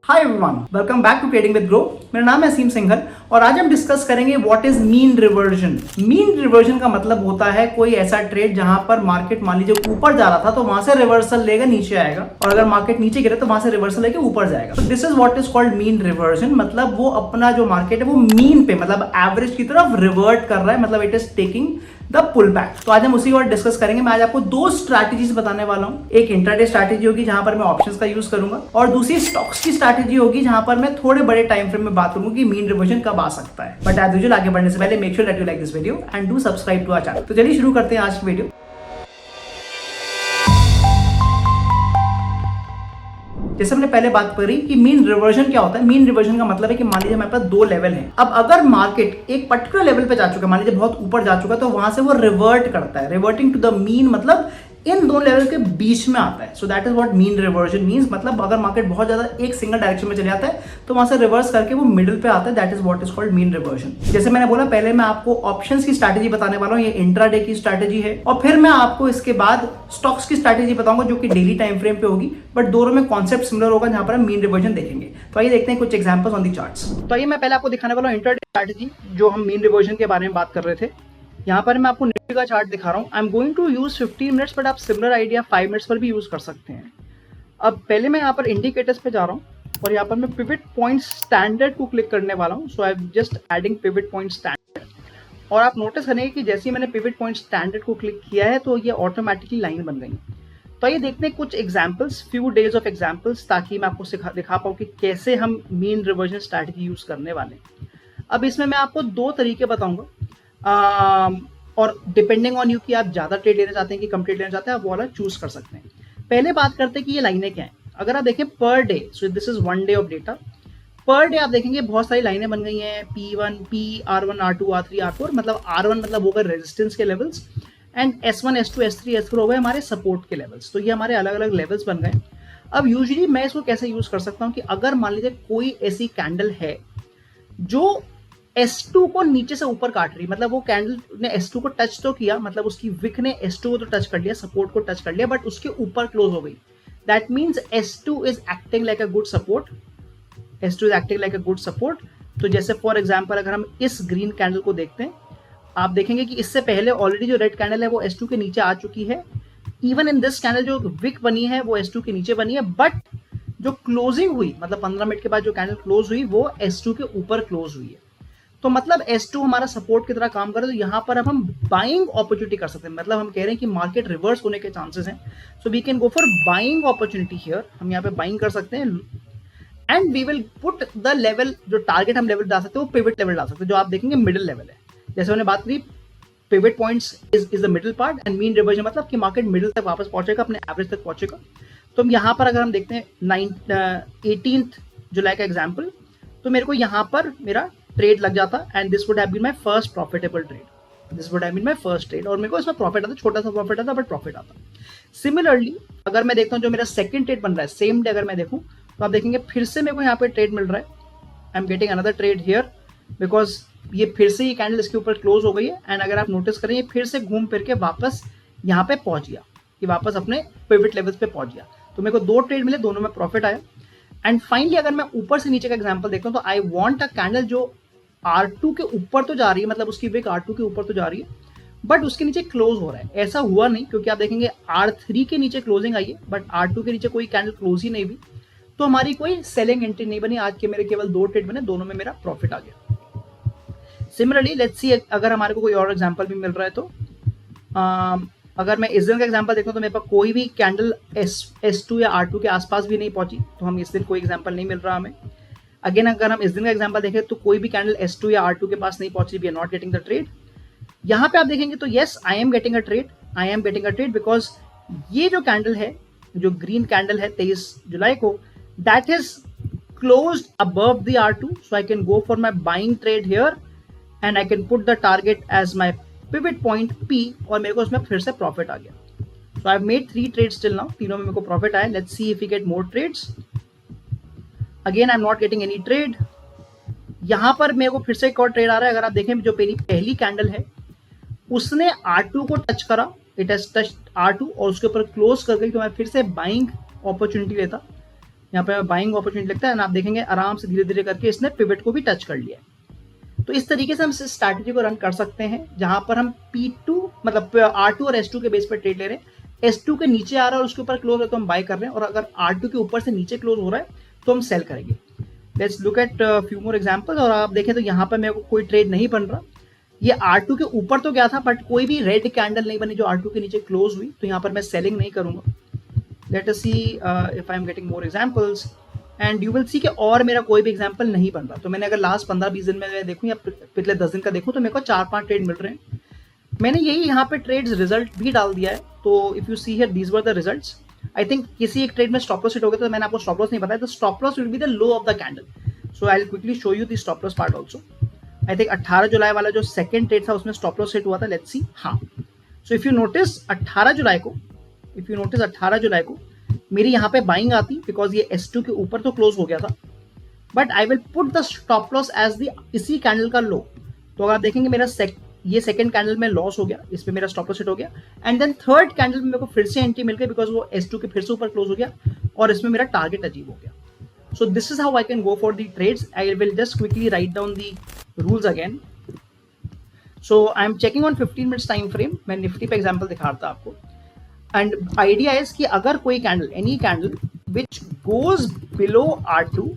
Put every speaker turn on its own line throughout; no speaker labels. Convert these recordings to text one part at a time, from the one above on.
Hi everyone, welcome back to trading with Groww. मेरा नाम है असीम सिंघल और आज हम डिस्कस करेंगे what is mean reversion. Mean reversion का मतलब होता है कोई ऐसा ट्रेड जहां पर मार्केट मान लीजिए ऊपर जा रहा था तो वहां से रिवर्सल लेगा नीचे आएगा, और अगर मार्केट नीचे गिरे तो वहां से रिवर्सल लेके ऊपर जाएगा। तो this is what is called mean reversion. मतलब वो अपना जो मार्केट है वो मीन पे मतलब एवरेज की तरफ रिवर्ट कर रहा है, मतलब it is taking the pull back. तो आज हम उसी को डिस्कस करेंगे। मैं आज आपको दो स्ट्रैटेजीज बताने वाला हूं। एक इंट्राडे स्ट्रैटेजी होगी जहां पर मैं ऑप्शंस का यूज करूंगा, और दूसरी स्टॉक्स की स्ट्रैटेजी होगी जहां पर मैं थोड़े बड़े टाइम फ्रेम में बात करूंगा कि मीन रिवर्जन कब आ सकता है। बट एज यूजुअल आगे बढ़ने से पहले make sure that you like this video and do subscribe to our channel. तो चलिए शुरू करते हैं आज की वीडियो। जैसे हमने पहले बात करी कि मीन रिवर्जन क्या होता है। मीन रिवर्जन का मतलब है कि मान लीजिए हमारे पास दो लेवल हैं। अब अगर मार्केट एक पर्टिकुलर लेवल पे जा चुका है, मान लीजिए बहुत ऊपर जा चुका है, तो वहां से वो रिवर्ट करता है। रिवर्टिंग टू द मीन मतलब इन दो लेवल के बीच में आता है। So that is what mean reversion means. मतलब अगर मार्केट बहुत ज्यादा एक सिंगल डायरेक्शन में चले जाता है तो वहां से रिवर्स करके वो मिडिल पे आता है। That is what is called mean reversion. जैसे मैंने बोला, पहले मैं आपको ऑप्शंस की स्ट्रैटेजी बताने वाला हूं, ये इंट्राडे की स्ट्रैटेजी है, और फिर मैं आपको इसके बाद स्टॉक्स की स्ट्रैटेजी बताऊंगा जो कि डेली टाइम फ्रेम पे होगी। बट दोनों में कॉन्सेप्ट सिमिलर होगा जहां पर हम मीन रिवर्जन देखेंगे। तो आइए देखते हैं कुछ एग्जांपल्स ऑन दी चार्ट्स। तो आइए मैं पहले आपको दिखाने वाला हूं इंट्राडे स्ट्रैटेजी, जो हम मीन रिवर्जन के बारे में बात कर रहे थे। यहाँ पर मैं आपको निफ्टी का चार्ट दिखा रहा हूँ। I am going to use 15 minutes, but आप सिमिलर आइडिया 5 मिनट्स पर भी यूज कर सकते हैं। अब पहले मैं यहाँ पर इंडिकेटर्स पे जा रहा हूँ और यहाँ पर मैं पिवट पॉइंट स्टैंडर्ड को क्लिक करने वाला हूँ। So I am just adding pivot point standard, और आप नोटिस करेंगे कि जैसे ही मैंने पिवट पॉइंट स्टैंडर्ड को क्लिक किया है तो ये ऑटोमेटिकली लाइन बन गई। तो ये देखते हैं कुछ examples, few days of examples, ताकि मैं आपको दिखा पाऊँ कि कैसे हम मीन रिवर्जन स्ट्रैटेजी यूज करने वाले हैं। अब इसमें मैं आपको दो तरीके बताऊंगा, और डिपेंडिंग ऑन यू कि आप ज्यादा ट्रेड लेना चाहते हैं कि कम ट्रेड लेना चाहते हैं, आप वो वाला चूज कर सकते हैं। पहले बात करते हैं कि ये लाइनें क्या हैं। अगर आप देखें per day, so this is 1 day of data. Per day आप देखेंगे बहुत सारी लाइनें बन गई हैं। P1, P, R1, R2, R3, R4। मतलब R1 मतलब हो गए रेजिस्टेंस के levels, and S1, S2, S3, S4 हो गए हमारे सपोर्ट के लेवल्स। तो ये हमारे अलग अलग लेवल्स बन गए। अब यूजुअली मैं इसको कैसे यूज कर सकता हूँ कि अगर मान लीजिए कोई ऐसी कैंडल है जो S2 को नीचे से ऊपर काट रही, मतलब वो कैंडल ने S2 को टच तो किया, मतलब उसकी विक ने S2 को तो टच कर लिया, सपोर्ट को टच कर लिया, बट उसके ऊपर क्लोज हो गई। That means S2 is acting like a good support. S2 is acting like a good support. तो जैसे फॉर एग्जांपल अगर हम इस ग्रीन कैंडल को देखते हैं, आप देखेंगे कि इससे पहले ऑलरेडी जो रेड कैंडल है वो S2 के नीचे आ चुकी है। इवन इन दिस कैंडल जो विक बनी है वो S2 के नीचे बनी है, बट जो क्लोजिंग हुई, मतलब 15 मिनट के बाद जो कैंडल क्लोज हुई वो S2 के ऊपर क्लोज हुई है। तो मतलब S2 हमारा सपोर्ट की तरह काम करे। तो यहाँ पर अब हम बाइंग अपॉर्चुनिटी कर सकते हैं। मतलब हम कह रहे हैं कि मार्केट रिवर्स होने के चांसेस हैं, so we can go for buying opportunity here. हम यहाँ पे बाइंग कर सकते हैं, and we will put the level, जो टारगेट हम लेवल डाल सकते हैं वो पिवट लेवल डाल सकते हैं, जो आप देखेंगे मिडिल लेवल है। जैसे हमने बात करी, pivot points is the middle part, and mean reversion मतलब कि मार्केट मिडिल तक वापस पहुंचेगा, अपने एवरेज तक पहुंचेगा। तो हम यहाँ पर अगर हम देखते हैं 18 जुलाई का एग्जाम्पल, तो मेरे को यहाँ पर मेरा ट्रेड लग जाता, and this would have been my first profitable trade. This would have been my first trade, और मेरे को इसमें प्रॉफिट आता, छोटा सा प्रॉफिट आता, बट प्रॉफिट आता। सिमिलरली अगर मैं देखता हूँ जो मेरा सेकंड ट्रेड बन रहा है सेम डे, अगर मैं देखूँ तो आप देखेंगे फिर से मेरे को यहाँ पे ट्रेड मिल रहा है। आई am getting another trade here, because ये फिर से ये कैंडल इसके ऊपर क्लोज हो गई है, एंड अगर आप नोटिस करें ये फिर से घूम फिर के वापस यहाँ पे पहुंच गया, ये वापस अपने पिवट लेवल्स पे पहुंच गया। तो मेरे को दो ट्रेड मिले, दोनों में प्रॉफिट आया। एंड फाइनली अगर मैं ऊपर से नीचे का एग्जांपल देखता हूं तो आई वांट अ कैंडल जो R2 के ऊपर तो जा रही है, मतलब उसकी विक R2 के ऊपर तो जा रही है, बट उसके नीचे क्लोज हो रहा है। ऐसा हुआ नहीं, क्योंकि आप देखेंगे R3 के नीचे क्लोजिंग आई है, बट R2 के नीचे कोई कैंडल क्लोज ही नहीं हुई। तो हमारी कोई सेलिंग एंट्री नहीं बनी। आज के मेरे केवल दो ट्रेड बने, दोनों में मेरा प्रॉफिट आ गया। सिमिलरली लेट्स सी अगर हमारे को कोई और एग्जांपल भी मिल रहा है तो अगर मैं इस दिन का एग्जांपल देखूं तो मेरे पास कोई भी कैंडल S2 या R2 के आसपास भी नहीं पहुंची, तो हम इस दिन कोई एग्जांपल नहीं मिल रहा हमें। अगेन अगर हम इस दिन का एग्जांपल देखें तो कोई भी कैंडल S2 या R2 के पास नहीं पहुंची, we are not getting the trade. यहाँ पे आप देखेंगे तो yes I am getting a trade, I am getting a trade, because ये जो कैंडल है, जो ग्रीन कैंडल है 23 जुलाई को, that is closed above the R2, so I can go for my buying trade here, and I can put the target as my pivot point P, और मेरे को उसमें फिर से प्रॉफिट आ गया। So I have made 3 trades till now, तीनों में मेरे को प्रॉफिट आया। Let's see if we get more trades. Again I am not getting any trade. यहां पर मेरे को फिर से एक और ट्रेड आ रहा है। अगर आप देखें जो मेरी पहली कैंडल है उसने R2 को टच करा, इट हैज टच्ड R2 और उसके ऊपर क्लोज कर गई, तो मैं फिर से बाइंग अपॉर्चुनिटी लेता। यहाँ पे बाइंग अपॉर्चुनिटी लगता है, आप देखेंगे आराम से धीरे धीरे करके इसने पिवट को भी टच कर लिया है। तो इस तरीके से हम इस स्ट्रैटेजी को रन कर सकते हैं, जहां पर हम P2 मतलब R2 और S2 के बेस पर ट्रेड ले रहे हैं। S2 के नीचे आ रहा है और उसके ऊपर क्लोज है तो हम बाय कर रहे हैं, और अगर R2 के ऊपर से नीचे क्लोज हो रहा है तो हम सेल करेंगे। Let's look at few more examples. और आप देखें तो यहाँ पर मेरे को कोई ट्रेड नहीं बन रहा, ये R2 के ऊपर तो गया था बट कोई भी रेड कैंडल नहीं बनी जो R2 के नीचे क्लोज हुई, तो यहाँ पर मैं सेलिंग नहीं करूंगा। Let us see if I am getting more examples and you will सी कि और मेरा कोई भी एग्जांपल नहीं बन रहा। तो मैंने अगर लास्ट 15-20 दिन में देखूं या पिछले 10 दिन का देखूं तो मेरे को 4-5 ट्रेड मिल रहे हैं। मैंने यही यहाँ पे ट्रेड्स रिजल्ट भी डाल दिया है। तो if you see here these were the results. I think किसी एक ट्रेड में स्टॉप लॉस हिट हो गया, तो मैंने आपको स्टॉप लॉस नहीं बताया, तो stop loss will be the low of the candle. So I will quickly show you the stop loss part also. I think 18 जुलाई वाला जो सेकंड ट्रेड था उसमें स्टॉप लॉस हिट हुआ था। Let's see. हाँ, सो इफ यू नोटिस 18 जुलाई को मेरी यहाँ पे बाइंग आती, बिकॉज ये S2 के ऊपर तो क्लोज हो गया था, but I will put the stop loss as the इसी कैंडल का लो। तो अगर आप देखेंगे मेरा ये सेकंड कैंडल में लॉस हो गया, इसमें मेरा स्टॉप लॉस हिट हो गया, एंड देन थर्ड कैंडल में मेरे को फिर से एंट्री मिल गई बिकॉज वो S2 के फिर से ऊपर क्लोज हो गया और इसमें मेरा टारगेट अचीव हो गया। So this is how I can go for the trades. I will just quickly write down the rules again. So I am checking on 15 minutes time frame. मैं निफ्टी पे एग्जांपल दिखा रहा था आपको, एंड आइडिया इज कि अगर कोई candle, any candle which goes below R2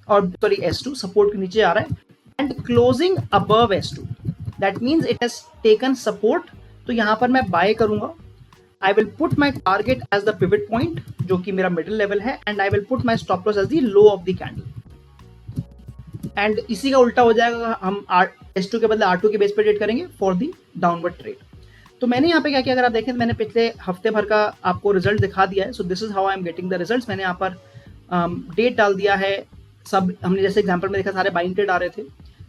और सॉरी S2 सपोर्ट के नीचे आ रहा है and closing above S2, that means it has taken support, तो यहां पर मैं बाय करूंगा। I will put my target as the pivot point जो कि मेरा मिडिल लेवल है, and I will put my stop loss as the low of the candle. And इसी का उल्टा हो जाएगा, हम S2 के बदले R2 के बेस पर ट्रेड करेंगे फॉर द डाउनवर्ड ट्रेड। तो मैंने यहाँ पे क्या किया, अगर आप देखें तो मैंने पिछले हफ्ते भर का आपको रिजल्ट दिखा दिया है। सो this is how I am getting the results. मैंने यहाँ पर डेट डाल दिया है, सब हमने जैसे एग्जांपल में देखा सारे बाइंग ट्रेड आ रहे थे,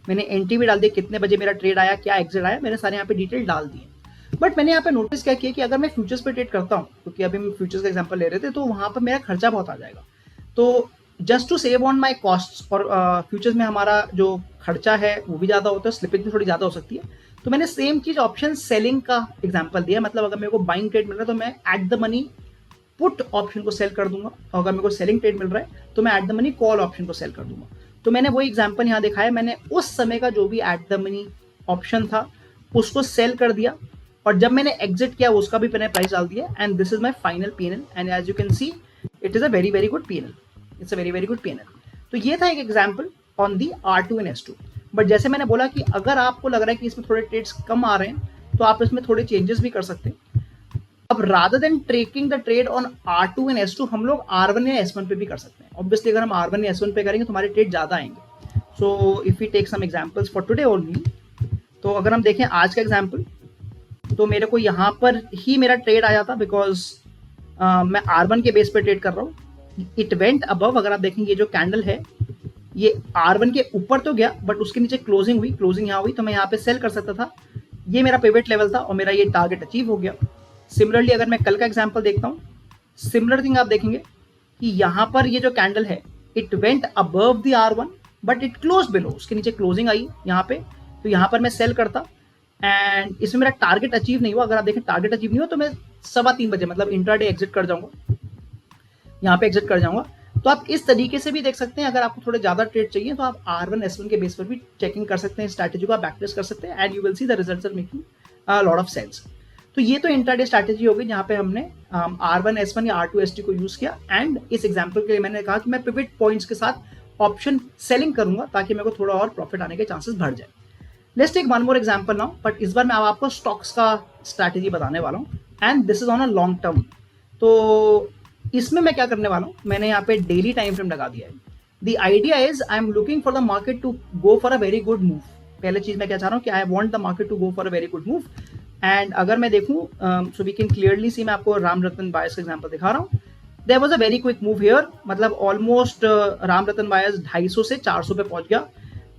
मैंने एंट्री भी डाल दिया, कितने बजे मेरा ट्रेड आया, क्या एग्जिट आया, मैंने सारे यहाँ पे डिटेल डाल दिए। बट मैंने यहाँ पे नोटिस क्या किया कि अगर मैं फ्यूचर्स पे ट्रेड करता हूँ, क्योंकि अभी हम फ्यूचर्स का एग्जांपल ले रहे थे, तो वहाँ पर मेरा खर्चा बहुत आ जाएगा। तो just to save on my cost, और फ्यूचर्स में हमारा जो खर्चा है वो भी ज़्यादा होता है, स्लिपिंग भी थोड़ी ज़्यादा हो सकती है। तो मैंने सेम चीज ऑप्शन सेलिंग का एग्जांपल दिया, मतलब अगर मेरे को बाइंग ट्रेड मिल रहा है तो मैं at the money put option को सेल कर दूंगा, और अगर मेरे को सेलिंग ट्रेड मिल रहा है तो मैं at the money call option को सेल कर दूंगा। तो मैंने वही एग्जांपल यहाँ दिखाया, मैंने उस समय का जो भी एट द मनी ऑप्शन था उसको सेल कर दिया, और जब मैंने एग्जिट किया उसका भी मैंने प्राइस डाल दिया, and this is my final P&L, and as you can see it is a very very good P&L। It's a very very good P&L। तो ये था एक example on the R2 and S2। But जैसे मैंने बोला कि अगर आपको लग रहा है कि इसमें थोड़े ट्रेड्स कम आ रहे हैं तो आप इसमें थोड़े चेंजेस भी कर सकते हैं। अब rather than trekking the trade on R2 and S2, हम लोग R1 या S1 पे भी कर सकते हैं। ऑब्वियसली अगर हम R1 या S1 पे करेंगे तो हमारे ट्रेड ज़्यादा आएंगे। So if we take some examples for today only, तो अगर हम देखें आज का एग्जांपल, तो मेरे को यहाँ पर ही मेरा ट्रेड आया था बिकॉज मैं R1 के बेस पे ट्रेड कर रहा हूँ। इट वेंट अबव, अगर आप देखेंगे ये जो कैंडल है ये R1 के ऊपर तो गया बट उसके नीचे क्लोजिंग हुई, क्लोजिंग यहाँ हुई, तो मैं यहाँ पे सेल कर सकता था। ये मेरा पिवट लेवल था और मेरा ये टारगेट अचीव हो गया। सिमिलरली अगर मैं कल का एग्जांपल देखता हूँ, सिमिलर थिंग आप देखेंगे कि यहाँ पर ये जो कैंडल है it went above the R1 but it close below, उसके नीचे क्लोजिंग आई यहाँ पे, तो यहाँ पर मैं सेल करता एंड इसमें मेरा टारगेट अचीव नहीं हुआ। अगर आप देखें टारगेट अचीव नहीं हुआ तो मैं 3:15 बजे मतलब इंट्राडे एग्जिट कर जाऊंगा, यहाँ पे एग्जिट कर जाऊंगा। तो आप इस तरीके से भी देख सकते हैं। अगर आपको थोड़े ज्यादा ट्रेड चाहिए तो आप R1 S1 के बेस पर भी चेकिंग कर सकते हैं, स्ट्रैटेजी को आप बैकटेस्ट कर सकते हैं, and you will see the results are making lot of sense. तो ये तो इंट्राडे स्ट्रैटेजी हो गई जहाँ पे हमने R1 S1 या R2 S2 को यूज किया, एंड इस एग्जांपल के लिए मैंने कहा कि मैं पिवट पॉइंट्स के साथ ऑप्शन सेलिंग करूंगा ताकि मेरे को थोड़ा और प्रॉफिट आने के चांसेस बढ़ जाए। Let's take one more example now, but इस बार मैं आपको स्टॉक्स का स्ट्रैटेजी बताने वाला हूँ, and this is on a long term. तो इसमें मैं क्या करने वाला हूँ, मैंने यहाँ पे डेली टाइम फ्रेम लगा दिया है। The idea is I am looking for the market to go for a very good move. पहले चीज मैं क्या चाह रहा हूँ कि I want the market to go for a very good move, and अगर मैं देखूँ so we can clearly see, मैं आपको राम रतन बायर्स का एग्जांपल दिखा रहा हूँ। There was a very quick move here, मतलब ऑलमोस्ट राम रतन बायर्स 250 से 400 पे पहुंच गया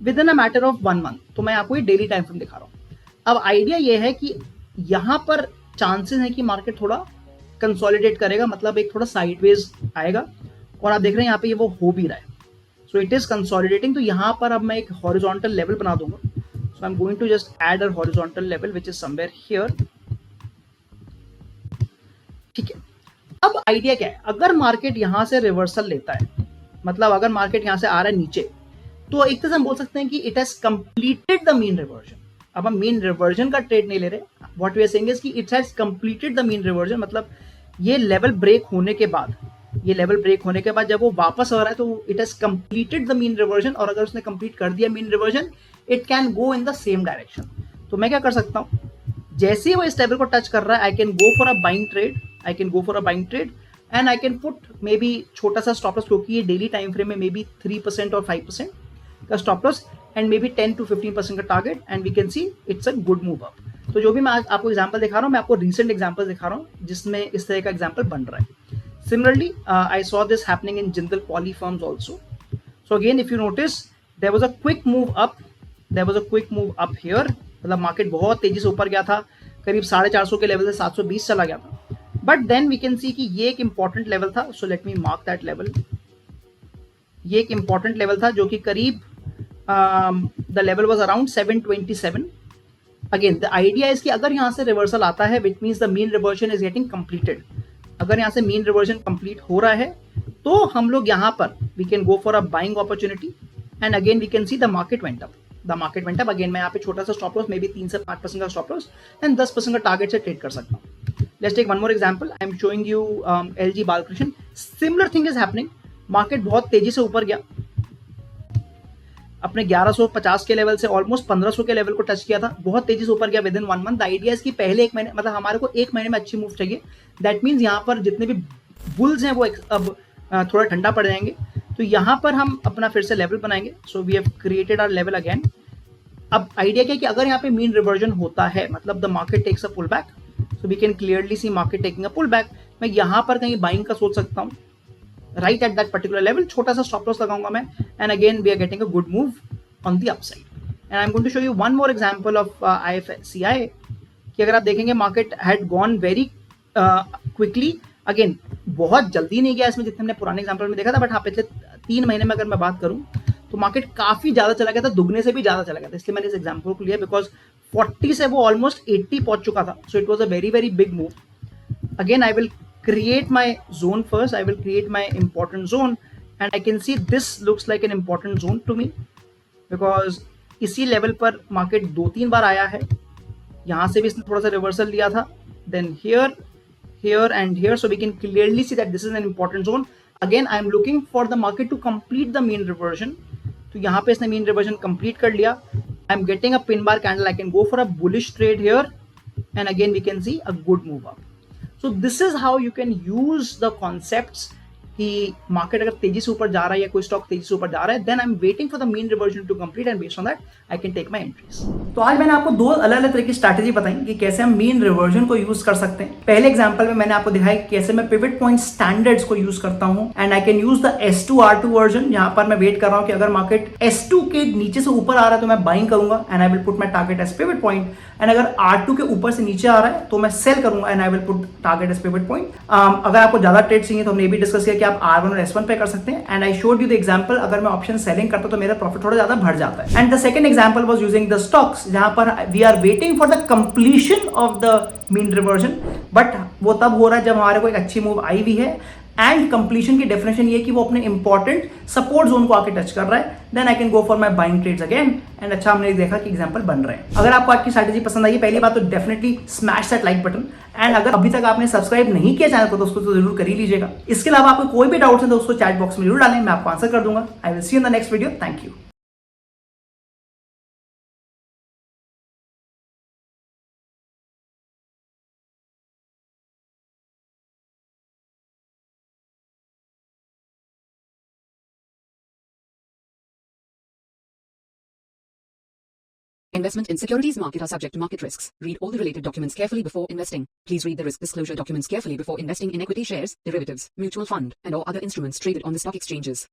with in a matter of 1 month. तो मैं आपको ये डेली टाइम फ्रेम दिखा रहा हूँ। अब आइडिया ये है कि यहाँ पर चांसेस है कि मार्केट थोड़ा कंसोलिडेट करेगा, मतलब एक थोड़ा साइडवेज आएगा, और आप देख रहे हैं यहाँ पे ये वो हो भी रहा है। So it is consolidating. तो यहाँ पर अब मैं एक हॉरिजॉन्टल लेवल बना दूंगा। So I am going to just add a horizontal level which is somewhere here. ठीक है, अब आइडिया क्या है, अगर मार्केट यहां से रिवर्सल लेता है, मतलब अगर मार्केट यहां से आ रहा है नीचे, तो एक तरह से हम बोल सकते हैं कि it has completed the mean reversion. अब हम मीन रिवर्जन का ट्रेड नहीं ले रहे, what we are saying is कि it has completed the mean reversion, मतलब ये लेवल ब्रेक होने के बाद, ये लेवल ब्रेक होने के बाद जब वो वापस आ रहा है तो it has completed the mean reversion, और अगर उसने कंप्लीट कर दिया mean reversion, it can go in the same direction. तो मैं क्या कर सकता हूँ, जैसे ही वो इस लेवल को टच कर रहा है, आई can go for a buying trade, I can go for a buying trade and I can put may be छोटा सा स्टॉप लॉस, क्योंकि ये डेली टाइम फ्रेम में मे बी 3% और 5% का stop loss and may be 10 to 15% का target, and we can see it's a good move up. तो जो भी मैं आज आपको एग्जांपल दिखा रहा हूँ, मैं आपको रीसेंट एग्जांपल दिखा रहा हूँ जिसमें इस तरह का एग्जांपल बन रहा है। Similarly, I saw this happening in Jindal Poly firms also. So again, if you notice, there was a quick move up. There was a quick move up here. मतलब मार्केट बहुत तेजी से ऊपर गया था, करीब 450 के लेवल से 720 चला गया था। But then we can see कि ये एक इंपॉर्टेंट लेवल था, so let me mark that level. ये एक इंपॉर्टेंट लेवल था जो कि करीब the level was around 727। Again the idea is कि अगर यहाँ से रिवर्सल आता है, which means the mean reversion is getting completed. अगर यहाँ से मीन रिवर्जन कंप्लीट हो रहा है तो हम लोग यहाँ पर we can go for a buying opportunity, and again we can see the market went up, the market went up. Again मैं यहाँ पे छोटा सा स्टॉप लॉस, मे बी 3 से 5% का स्टॉप लॉस एंड 10% का टारगेट से ट्रेड कर सकता हूँ। Let's take one more example, I am showing you LG Balkrishna. Similar thing is happening, market बहुत तेजी से ऊपर गया, अपने 1150 के लेवल से ऑलमोस्ट 1500 के लेवल को टच किया था, बहुत तेजी से ऊपर गया विद इन 1 मंथ। आइडिया इसकी पहले 1 महीने, मतलब हमारे को 1 महीने में अच्छी मूव चाहिए। दैट मीन्स यहाँ पर जितने भी बुल्स हैं वो अब थोड़ा ठंडा पड़ जाएंगे, तो यहाँ पर हम अपना फिर से लेवल बनाएंगे। So we have created our level again. अब आइडिया क्या है कि अगर यहाँ पे मीन रिवर्जन होता है, मतलब the market takes a pull back, so we can clearly see market taking a pull back. मैं यहाँ पर कहीं बाइंग का सोच सकता हूँ, right at that particular level, छोटा सा स्टॉप लॉस लगाऊंगा मैं, and again we are getting a good move on the upside. And I'm going to show you one more example of IFCI कि अगर आप देखेंगे market had gone very quickly, again बहुत जल्दी नहीं गया इसमें जितने हमने पुराने एग्जांपल में देखा था, बट हाँ पिछले 3 महीने में अगर मैं बात करूं तो मार्केट काफी ज्यादा चला गया था, दुगने से भी ज्यादा चला गया था। इसलिए मैंने इस एग्जांपल को लिया बिकॉज 40 से वो ऑलमोस्ट 80 पहुंच चुका था। So it was a very very big move. Again I will create my zone first, I will create my important zone and I can see this looks like an important zone to me because इसी level पर market 2-3 बार आया है, यहाँ से भी इसने थोड़ा सा रिवर्सल लिया था, then here, here and here. So we can clearly see that this is an important zone. Again I am looking for the market to complete the mean reversion. तो यहाँ पे इसने मीन रिवर्जन कंप्लीट कर लिया, I am getting a pin bar candle, I can go for a bullish trade here and again we can see a good move up. So this is how you can use the concepts कि market अगर तेजी से ऊपर जा रहा है या कोई स्टॉक तेजी से ऊपर जा रहा है, then I am waiting for the mean reversion to complete and based on that I can take my entries. तो आज मैंने आपको 2 अलग अलग तरह की स्ट्रैटेजी बताई कि कैसे हम मीन रिवर्जन को यूज कर सकते हैं। पहले एग्जांपल में मैंने आपको दिखाया कैसे मैं पिवट पॉइंट स्टैंडर्ड्स को यूज करता हूं and I can use the S2 R2 version. यहाँ पर मैं वेट कर रहा हूं कि अगर मार्केट S2 के नीचे से ऊपर आ रहा है तो मैं बाइंग करूंगा and I will put my target as pivot point, and अगर R2 के ऊपर से नीचे आ रहा है तो मैं सेल करूंगा and I will put target as pivot point. अगर आपको ज्यादा ट्रेड चाहिए तो हमने ये भी डिस्कस किया कि आप R1 और S1 पे कर सकते हैं, and I showed you the example अगर मैं ऑप्शन सेलिंग करता तो मेरा प्रॉफिट थोड़ा ज्यादा बढ़ जाता है। And the second example was using the stocks, जहां पर we are waiting for the completion of the mean reversion, but वो तब हो रहा है जब हमारे को एक अच्छी मूव आई हुई है, एंड कंप्लीशन की डेफिनेशन ये कि वो अपने इंपॉर्टेंट सपोर्ट जोन को आके टच कर रहा है, then I can go for my buying trades again. And अच्छा हमने देखा कि एग्जांपल बन रहे हैं। अगर आपको आपकी स्ट्रैटेजी पसंद आई, पहली बात तो definitely smash that like button, and अगर अभी तक आपने सब्सक्राइब नहीं किया चैनल को तो उसको तो जरूर कर ही लीजिएगा। इसके अलावा आपको कोई भी डाउट्स है तो उसको चैट बॉक्स में जरूर डालें, मैं आपको आंसर कर दूंगा। I will see you in the next video. Thank you.
Investment in securities market are subject to market risks. Read all the related documents carefully before investing. Please read the risk disclosure documents carefully before investing in equity shares, derivatives, mutual fund, and or other instruments traded on the stock exchanges.